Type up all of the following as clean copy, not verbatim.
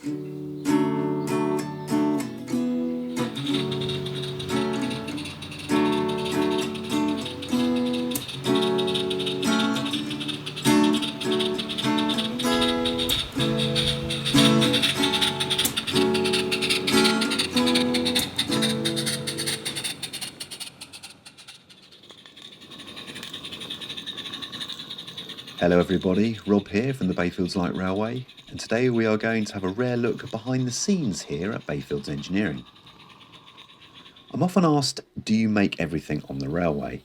Hello everybody, Rob here from the Bayfields Light Railway, and today we are going to have a rare look behind the scenes here at Bayfields Engineering. I'm often asked, do you make everything on the railway?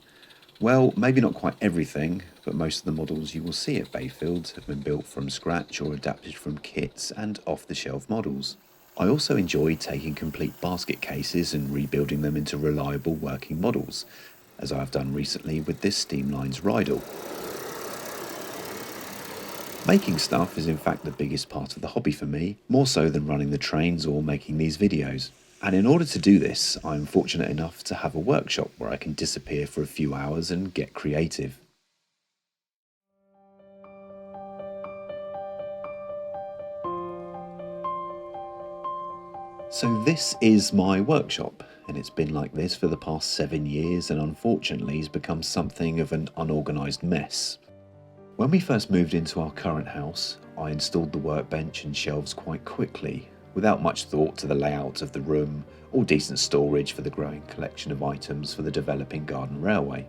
Well, maybe not quite everything, but most of the models you will see at Bayfields have been built from scratch or adapted from kits and off-the-shelf models. I also enjoy taking complete basket cases and rebuilding them into reliable working models, as I have done recently with this Steamlines Rydal. Making stuff is in fact the biggest part of the hobby for me, more so than running the trains or making these videos. And in order to do this, I'm fortunate enough to have a workshop where I can disappear for a few hours and get creative. So this is my workshop, and it's been like this for the past 7 years and unfortunately has become something of an unorganised mess. When we first moved into our current house, I installed the workbench and shelves quite quickly, without much thought to the layout of the room or decent storage for the growing collection of items for the developing garden railway.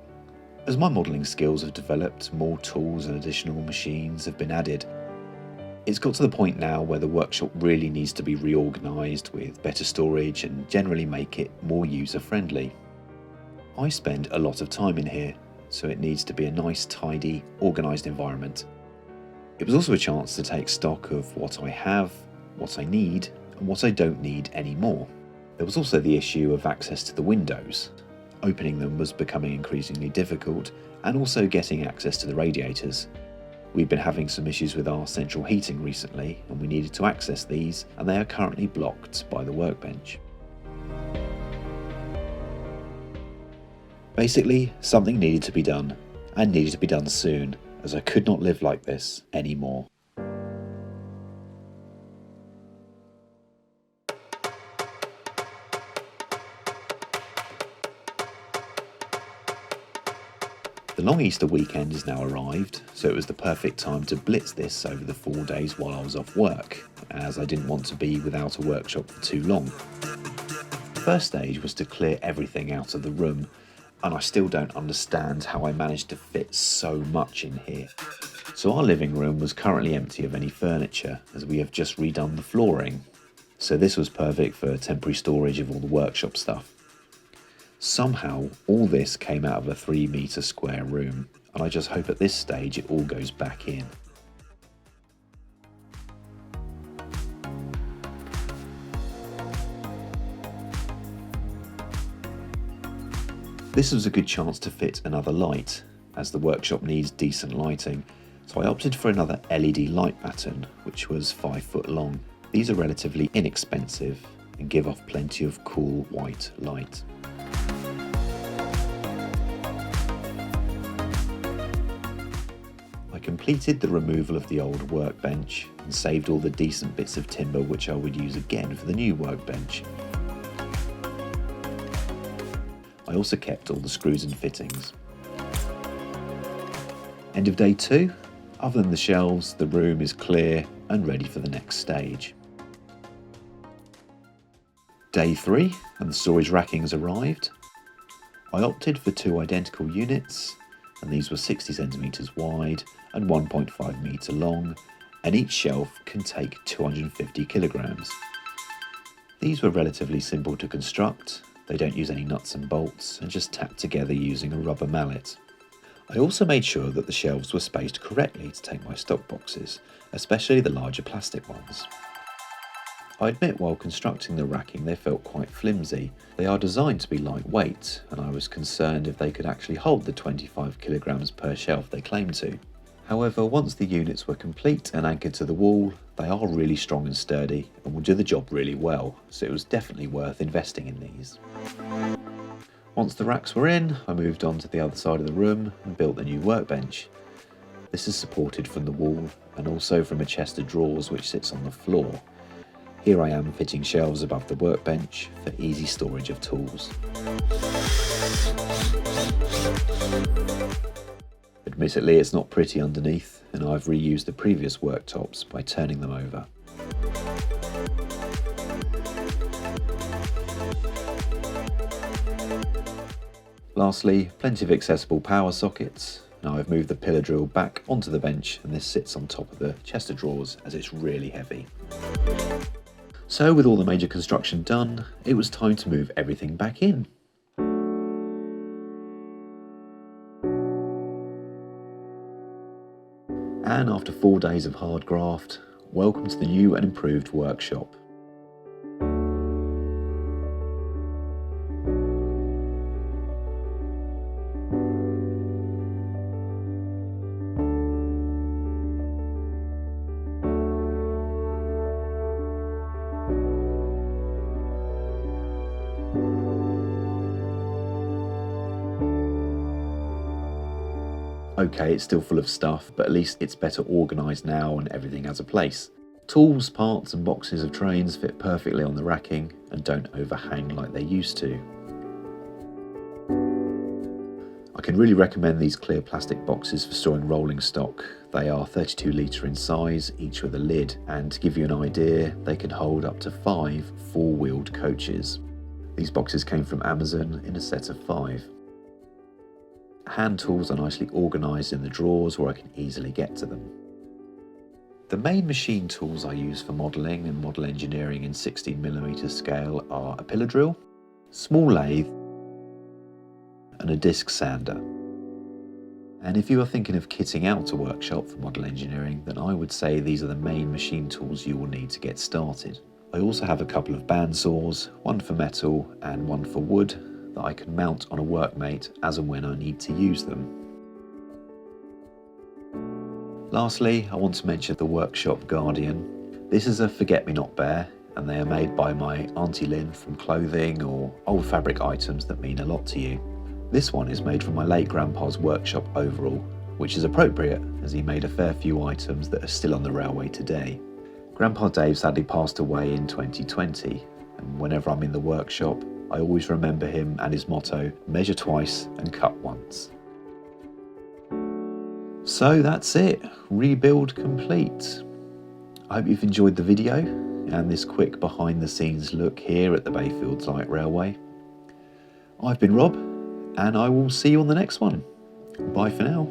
As my modelling skills have developed, more tools and additional machines have been added. It's got to the point now where the workshop really needs to be reorganised with better storage and generally make it more user-friendly. I spend a lot of time in here, so it needs to be a nice, tidy, organised environment. It was also a chance to take stock of what I have, what I need, and what I don't need anymore. There was also the issue of access to the windows. Opening them was becoming increasingly difficult, and also getting access to the radiators. We've been having some issues with our central heating recently, and we needed to access these, and they are currently blocked by the workbench. Basically, something needed to be done, and needed to be done soon, as I could not live like this anymore. The long Easter weekend has now arrived, so it was the perfect time to blitz this over the 4 days while I was off work, as I didn't want to be without a workshop for too long. The first stage was to clear everything out of the room, and I still don't understand how I managed to fit so much in here. So our living room was currently empty of any furniture, as we have just redone the flooring, so this was perfect for temporary storage of all the workshop stuff. Somehow all this came out of a 3-metre square room, and I just hope at this stage it all goes back in. This was a good chance to fit another light, as the workshop needs decent lighting, so I opted for another LED light pattern, which was 5 foot long. These are relatively inexpensive and give off plenty of cool white light. I completed the removal of the old workbench and saved all the decent bits of timber which I would use again for the new workbench. I also kept all the screws and fittings. End of day 2. Other than the shelves, the room is clear and ready for the next stage. Day 3, and the storage racking has arrived. I opted for 2 identical units, and these were 60 centimetres wide and 1.5 metre long, and each shelf can take 250 kilograms. These were relatively simple to construct. They don't use any nuts and bolts and just tap together using a rubber mallet. I also made sure that the shelves were spaced correctly to take my stock boxes, especially the larger plastic ones. I admit while constructing the racking they felt quite flimsy. They are designed to be lightweight, and I was concerned if they could actually hold the 25 kilograms per shelf they claim to. However, once the units were complete and anchored to the wall, they are really strong and sturdy and will do the job really well, so it was definitely worth investing in these. Once the racks were in, I moved on to the other side of the room and built the new workbench. This is supported from the wall and also from a chest of drawers which sits on the floor. Here I am fitting shelves above the workbench for easy storage of tools. Admittedly, it's not pretty underneath, and I've reused the previous worktops by turning them over. Lastly, plenty of accessible power sockets. Now I've moved the pillar drill back onto the bench, and this sits on top of the chest of drawers as it's really heavy. So with all the major construction done, it was time to move everything back in. And after 4 days of hard graft, welcome to the new and improved workshop. Okay, it's still full of stuff, but at least it's better organised now and everything has a place. Tools, parts and boxes of trains fit perfectly on the racking and don't overhang like they used to. I can really recommend these clear plastic boxes for storing rolling stock. They are 32 litre in size, each with a lid, and to give you an idea, they can hold up to 5 four-wheeled coaches. These boxes came from Amazon in a set of 5. Hand tools are nicely organised in the drawers where I can easily get to them. The main machine tools I use for modelling and model engineering in 16mm scale are a pillar drill, small lathe and a disc sander. And if you are thinking of kitting out a workshop for model engineering, then I would say these are the main machine tools you will need to get started. I also have a couple of band saws, one for metal and one for wood, that I can mount on a workmate as and when I need to use them. Lastly, I want to mention the Workshop Guardian. This is a forget-me-not bear, and they are made by my Auntie Lynn from clothing or old fabric items that mean a lot to you. This one is made from my late grandpa's workshop overall, which is appropriate as he made a fair few items that are still on the railway today. Grandpa Dave sadly passed away in 2020, and whenever I'm in the workshop, I always remember him and his motto, measure twice and cut once. So that's it, rebuild complete. I hope you've enjoyed the video and this quick behind the scenes look here at the Bayfields Light Railway. I've been Rob, and I will see you on the next one. Bye for now.